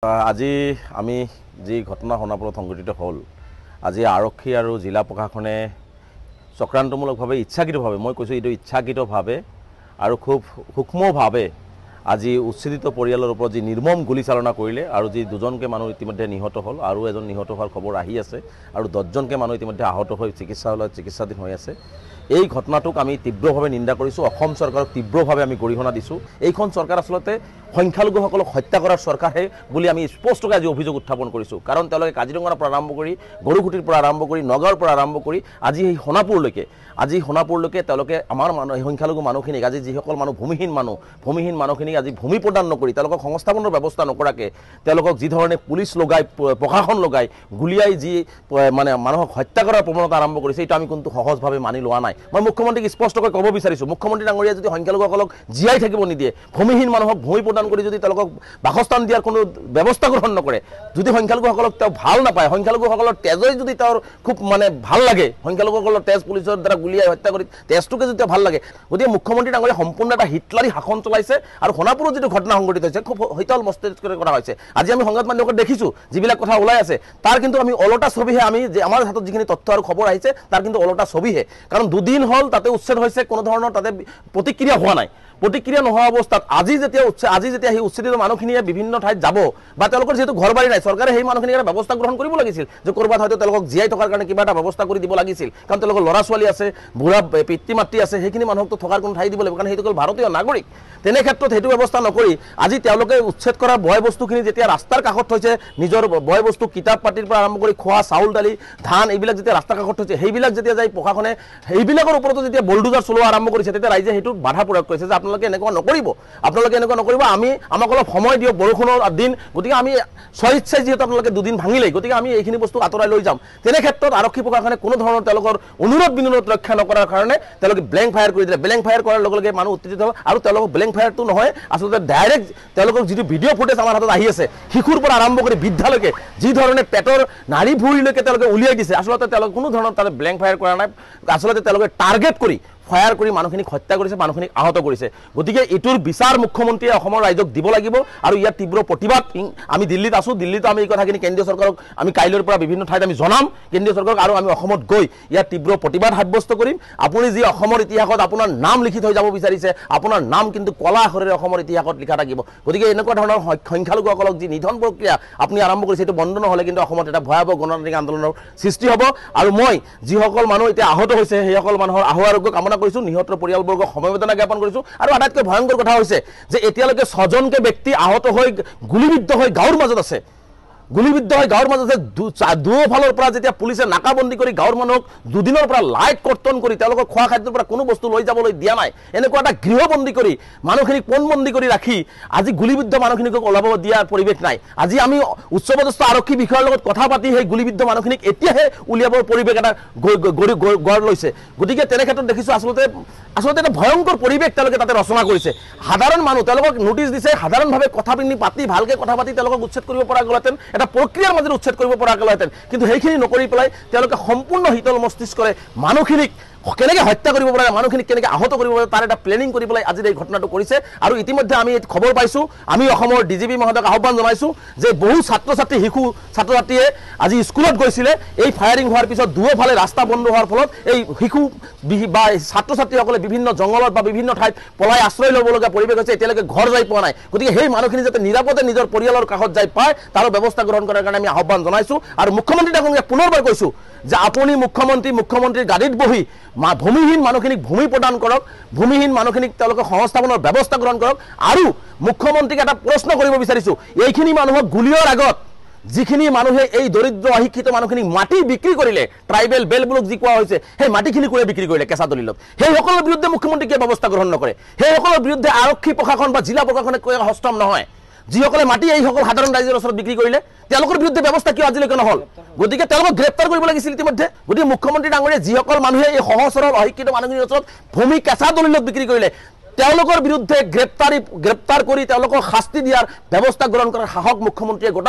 আজি আমি যি ঘটনা শোণাপুৰত সংঘটিত হ'ল আজি আৰক্ষী আৰু জিলা প্ৰশাসনে চক্ৰান্তমূলকভাৱে ইচ্ছাকৃতভাৱে মই কৈছোঁ এইটো ইচ্ছাকৃতভাৱে আৰু খুব সূক্ষ্মভাৱে আজি উচ্ছেদিত পৰিয়ালৰ ওপৰত যি নিৰ্মম গুলীচালনা কৰিলে আৰু যি দুজনকৈ মানুহ ইতিমধ্যে নিহত হ'ল আৰু এজন নিহত হোৱাৰ খবৰ আহি আছে আৰু 10জনকৈ মানুহ ইতিমধ্যে আহত হৈ চিকিৎসালয়ত চিকিৎসাধীন হৈ আছে। এই ঘটনাটোক আমি তীব্ৰভাৱে নিন্দা কৰিছোঁ। অসম চৰকাৰক তীব্ৰভাৱে আমি গৰিহণা দিছোঁ। এইখন চৰকাৰ আচলতে সংখ্যালঘুসকলক হত্যা কৰাৰ চৰকাৰহে বুলি আমি স্পষ্টকৈ আজি অভিযোগ উত্থাপন কৰিছোঁ। কাৰণ তেওঁলোকে কাজিৰঙাৰ পৰা আৰম্ভ কৰি গৰুকুটিৰ পৰা আৰম্ভ কৰি নগাঁৱৰ পৰা আৰম্ভ কৰি আজি এই সোণাপুৰলৈকে তেওঁলোকে আমাৰ মানুহ সংখ্যালঘু মানুহখিনিক আজি যিসকল মানুহ ভূমিহীন মানুহখিনিক আজি ভূমি প্ৰদান নকৰি তেওঁলোকক সংস্থাপনৰ ব্যৱস্থা নকৰাকৈ তেওঁলোকক যি ধৰণে পুলিচ লগাই প্ৰশাসন লগাই গুলিয়াই যি মানে মানুহক হত্যা কৰাৰ প্ৰৱণতা আৰম্ভ কৰিছে এইটো আমি কিন্তু সহজভাৱে মানি লোৱা নাই। মই মুখ্যমন্ত্ৰীক স্পষ্টকৈ ক'ব বিচাৰিছোঁ, মুখ্যমন্ত্ৰী ডাঙৰীয়াই যদি সংখ্যালঘুসকলক জীয়াই থাকিব নিদিয়ে, ভূমিহীন মানুহক ভূমি প্ৰদান কৰি যদি তেওঁলোকক বাসস্থান দিয়াৰ কোনো ব্যৱস্থা গ্ৰহণ নকৰে, যদি সংখ্যালঘুসকলক তেওঁ ভাল নাপায়, সংখ্যালঘুসকলৰ তেজই যদি তেওঁৰ খুব মানে ভাল লাগে, সংখ্যালঘুসকলৰ তেজ পুলিচৰ দ্বাৰা গুলিয়াই হত্যা কৰি তেজটোকে যদি ভাল লাগে, গতিকে মুখ্যমন্ত্ৰী ডাঙৰীয়াই সম্পূৰ্ণ এটা হিটলাৰী শাসন চলাইছে। আৰু সোণাপুৰত যিটো ঘটনা সংঘটিত হৈছে খুব শীতল মস্তিষ্কৰে কৰা হৈছে। আজি আমি সংবাদ মাধ্যমত দেখিছোঁ যিবিলাক কথা ওলাই আছে তাৰ কিন্তু আমি ওলোটা ছবিহে আমি যে আমাৰ হাতত যিখিনি তথ্য আৰু খবৰ আহিছে তাৰ কিন্তু ওলোটা ছবিহে। কাৰণ দুদিন হ'ল তাতে উচ্ছেদ হৈছে, কোনো ধৰণৰ তাতে প্ৰতিক্ৰিয়া হোৱা নাই। প্ৰতিক্ৰিয়া নোহোৱা অৱস্থাত আজি যেতিয়া সেই উচ্ছেদিত মানুহখিনিয়ে বিভিন্ন ঠাইত যাব বা তেওঁলোকৰ যিহেতু ঘৰ বাৰী নাই, চৰকাৰে সেই মানুহখিনিক এটা ব্যৱস্থা গ্ৰহণ কৰিব লাগিছিল যে ক'ৰবাত হয়তো তেওঁলোকক জীয়াই থকাৰ কাৰণে কিবা এটা ব্যৱস্থা কৰি দিব লাগিছিল। কাৰণ তেওঁলোকৰ ল'ৰা ছোৱালী আছে, বুঢ়া পিতৃ মাতৃ আছে, সেইখিনি মানুহকতো থকাৰ কোনো ঠাই দিব লাগিব, কাৰণ সেইটো কেৱল ভাৰতীয় নাগৰিক। তেনে ক্ষেত্ৰত সেইটো ব্যৱস্থা নকৰি আজি তেওঁলোকে উচ্ছেদ কৰা বয় বস্তুখিনি যেতিয়া ৰাস্তাৰ কাষত থৈছে, নিজৰ বয় বস্তু কিতাপ পাতিৰ পৰা আৰম্ভ কৰি খোৱা চাউল দালি ধান এইবিলাক যেতিয়া ৰাস্তাৰ কাষত থৈছে, সেইবিলাক যেতিয়া যাই প্ৰশাসনে সেইবিলাকৰ ওপৰতো যেতিয়া বলডুজাৰ চলোৱা আৰম্ভ কৰিছে, তেতিয়া ৰাইজে সেইটো বাধা প্ৰয়োগ কৰিছে যে আপোনালোকে এনেকুৱা নকৰিব, আমাক অলপ সময় দিয়ক, বৰষুণৰ দিন, গতিকে আমি স্বইচ্ছাই যিহেতু আপোনালোকে দুদিন ভাঙিলেই, গতিকে আমি এইখিনি বস্তু আঁতৰাই লৈ যাম। তেনে ক্ষেত্ৰত আৰক্ষী প্ৰশাসনে কোনো ধৰণৰ তেওঁলোকৰ অনুৰোধ বিনোধ ৰক্ষা নকৰাৰ কাৰণে তেওঁলোকে ব্লেংক ফায়াৰ কৰি দিলে। ব্লেংক ফায়াৰ কৰাৰ লগে লগে মানুহ উত্তেজিত হ'ল আৰু তেওঁলোকক ব্লেংক ফায়াৰটো নহয়, আচলতে ডাইৰেক্ট তেওঁলোকৰ যিটো ভিডিঅ' ফুটেজ আমাৰ হাতত আহি আছে, শিশুৰ পৰা আৰম্ভ কৰি বৃদ্ধালৈকে যি ধৰণে পেটৰ নাড়ী ভুঁড়িলৈকে তেওঁলোকে উলিয়াই দিছে, আচলতে তেওঁলোকে কোনো ধৰণৰ তাতে ব্লেংক ফায়াৰ কৰা নাই। আচলতে তেওঁলোকে টাৰ্গেট কৰি ফায়াৰ কৰি মানুহখিনিক হত্যা কৰিছে, মানুহখিনিক আহত কৰিছে। গতিকে এইটোৰ বিচাৰ মুখ্যমন্ত্ৰীয়ে অসমৰ ৰাইজক দিব লাগিব আৰু ইয়াৰ তীব্ৰ প্ৰতিবাদ আমি দিল্লীত আছোঁ, দিল্লীতো আমি এই কথাখিনি কেন্দ্ৰীয় চৰকাৰক আমি কাইলৈৰ পৰা বিভিন্ন ঠাইত আমি জনাম কেন্দ্ৰীয় চৰকাৰক, আৰু আমি অসমত গৈ ইয়াৰ তীব্ৰ প্ৰতিবাদ সাব্যস্ত কৰিম। আপুনি যি অসমৰ ইতিহাসত আপোনাৰ নাম লিখি থৈ যাব বিচাৰিছে, আপোনাৰ নাম কিন্তু কলা আখৰেৰে অসমৰ ইতিহাসত লিখা থাকিব। গতিকে এনেকুৱা ধৰণৰ সংখ্যালঘুসকলক যি নিধন প্ৰক্ৰিয়া আপুনি আৰম্ভ কৰিছে, এইটো বন্ধ নহ'লে কিন্তু অসমত এটা ভয়াৱহ গণতান্ত্ৰিক আন্দোলনৰ সৃষ্টি হ'ব। আৰু মই যিসকল মানুহ এতিয়া আহত হৈছে সেইসকল মানুহৰ আহু আৰোগ্য কামনা কৰিছোঁ, নিহতৰ পৰিয়ালবৰ্গক সমবেদনা জ্ঞাপন কৰিছোঁ। আৰু আটাইতকৈ ভয়ংকৰ কথা হৈছে যে এতিয়ালৈকে 6জনকৈ ব্যক্তি আহত হৈ গুলীবিদ্ধ হৈ গাঁৱৰ মাজত আছে, দুয়োফালৰ পৰা যেতিয়া পুলিচে নাকাবন্দী কৰি গাঁৱৰ মানুহক দুদিনৰ পৰা লাইট কৰ্তন কৰি তেওঁলোকৰ খোৱা খাদ্যৰ পৰা কোনো বস্তু লৈ যাবলৈ দিয়া নাই, এনেকুৱা এটা গৃহবন্দী কৰি মানুহখিনিক পণবন্দী কৰি ৰাখি আজি গুলীবিদ্ধ মানুহখিনিক ওলাব দিয়াৰ পৰিৱেশ নাই। আজি আমি উচ্চপদস্থ আৰক্ষী বিষয়াৰ লগত কথা পাতি সেই গুলীবিদ্ধ মানুহখিনিক এতিয়াহে উলিয়াবৰ পৰিৱেশ এটা গঢ় লৈছে। গতিকে তেনে ক্ষেত্ৰত দেখিছোঁ আচলতে এটা ভয়ংকৰ পৰিৱেশ তেওঁলোকে তাতে ৰচনা কৰিছে। সাধাৰণ মানুহ তেওঁলোকক নোটিছ দিছে, সাধাৰণভাৱে ভালকৈ কথা পাতি তেওঁলোকক উচ্ছেদ কৰিব পৰা গ'লহেঁতেন, এটা প্ৰক্ৰিয়াৰ মাজেৰে উচ্ছেদ কৰিব পৰা গ'লহেঁতেন, কিন্তু সেইখিনি নকৰি পেলাই তেওঁলোকে সম্পূৰ্ণ শীতল মস্তিষ্কৰে মানুহখিনিক কেনেকৈ হত্যা কৰিব পাৰে, মানুহখিনিক কেনেকৈ আহত কৰিব পাৰে তাৰ এটা প্লেনিং কৰি পেলাই আজি এই ঘটনাটো কৰিছে। আৰু ইতিমধ্যে আমি খবৰ পাইছোঁ, আমি অসমৰ DGP মহোদয়ক আহ্বান জনাইছোঁ যে বহু ছাত্ৰ ছাত্ৰীয়ে আজি স্কুলত গৈছিলে, এই ফায়াৰিং হোৱাৰ পিছত দুয়োফালে ৰাস্তা বন্ধ হোৱাৰ ফলত এই শিশু বা ছাত্ৰ ছাত্ৰীসকলে বিভিন্ন জংঘলত বা বিভিন্ন ঠাইত পলাই আশ্ৰয় ল'বলগীয়া পৰিৱেশ হৈছে, এতিয়ালৈকে ঘৰ যাই পোৱা নাই। গতিকে সেই মানুহখিনি যাতে নিৰাপদে নিজৰ পৰিয়ালৰ কাষত যাই পায় তাৰো ব্যৱস্থা গ্ৰহণ কৰাৰ কাৰণে আমি আহ্বান জনাইছোঁ। আৰু মুখ্যমন্ত্ৰী ডাঙৰীয়াক পুনৰবাৰ কৈছোঁ যে আপুনি মুখ্যমন্ত্ৰীৰ গাড়ীত বহি ভূমিহীন মানুহখিনিক ভূমি প্ৰদান কৰক, ভূমিহীন মানুহখিনিক তেওঁলোকে সংস্থাপনৰ ব্যৱস্থা গ্ৰহণ কৰক। আৰু মুখ্যমন্ত্ৰীক এটা প্ৰশ্ন কৰিব বিচাৰিছোঁ, এইখিনি মানুহক গুলীয়াৰ আগত যিখিনি মানুহে এই দৰিদ্ৰ অশিক্ষিত মানুহখিনিক মাটি বিক্ৰী কৰিলে, ট্ৰাইবেল বেলবোৰক যি কোৱা হৈছে, সেই মাটিখিনি কোনে বিক্ৰী কৰিলে কেঁচা দলিলত, সেইসকলৰ বিৰুদ্ধে মুখ্যমন্ত্ৰীয়ে কিয় ব্যৱস্থা গ্ৰহণ নকৰে? সেইসকলৰ বিৰুদ্ধে আৰক্ষী প্ৰশাসন বা জিলা প্ৰশাসনে কিয় হস্তম নহয়? যিসকলে মাটি এইসকল সাধাৰণ ৰাইজৰ ওচৰত বিক্ৰী কৰিলে তেওঁলোকৰ বিৰুদ্ধে ব্যৱস্থা কিয় আজিলৈকে নহ'ল? গতিকে তেওঁলোকক গ্ৰেপ্তাৰ কৰিব লাগিছিল ইতিমধ্যে। গতিকে মুখ্যমন্ত্ৰী ডাঙৰীয়াই যিসকল মানুহে এই সহজ সৰল অশিক্ষিত মানুহখিনিৰ ওচৰত ভূমি কেঁচা দলিলত বিক্ৰী কৰিলে তেওঁলোকৰ বিৰুদ্ধে গ্ৰেপ্তাৰ কৰি তেওঁলোকক শাস্তি দিয়াৰ ব্যৱস্থা গ্ৰহণ কৰাৰ সাহস মুখ্যমন্ত্ৰীয়ে গোটাওক।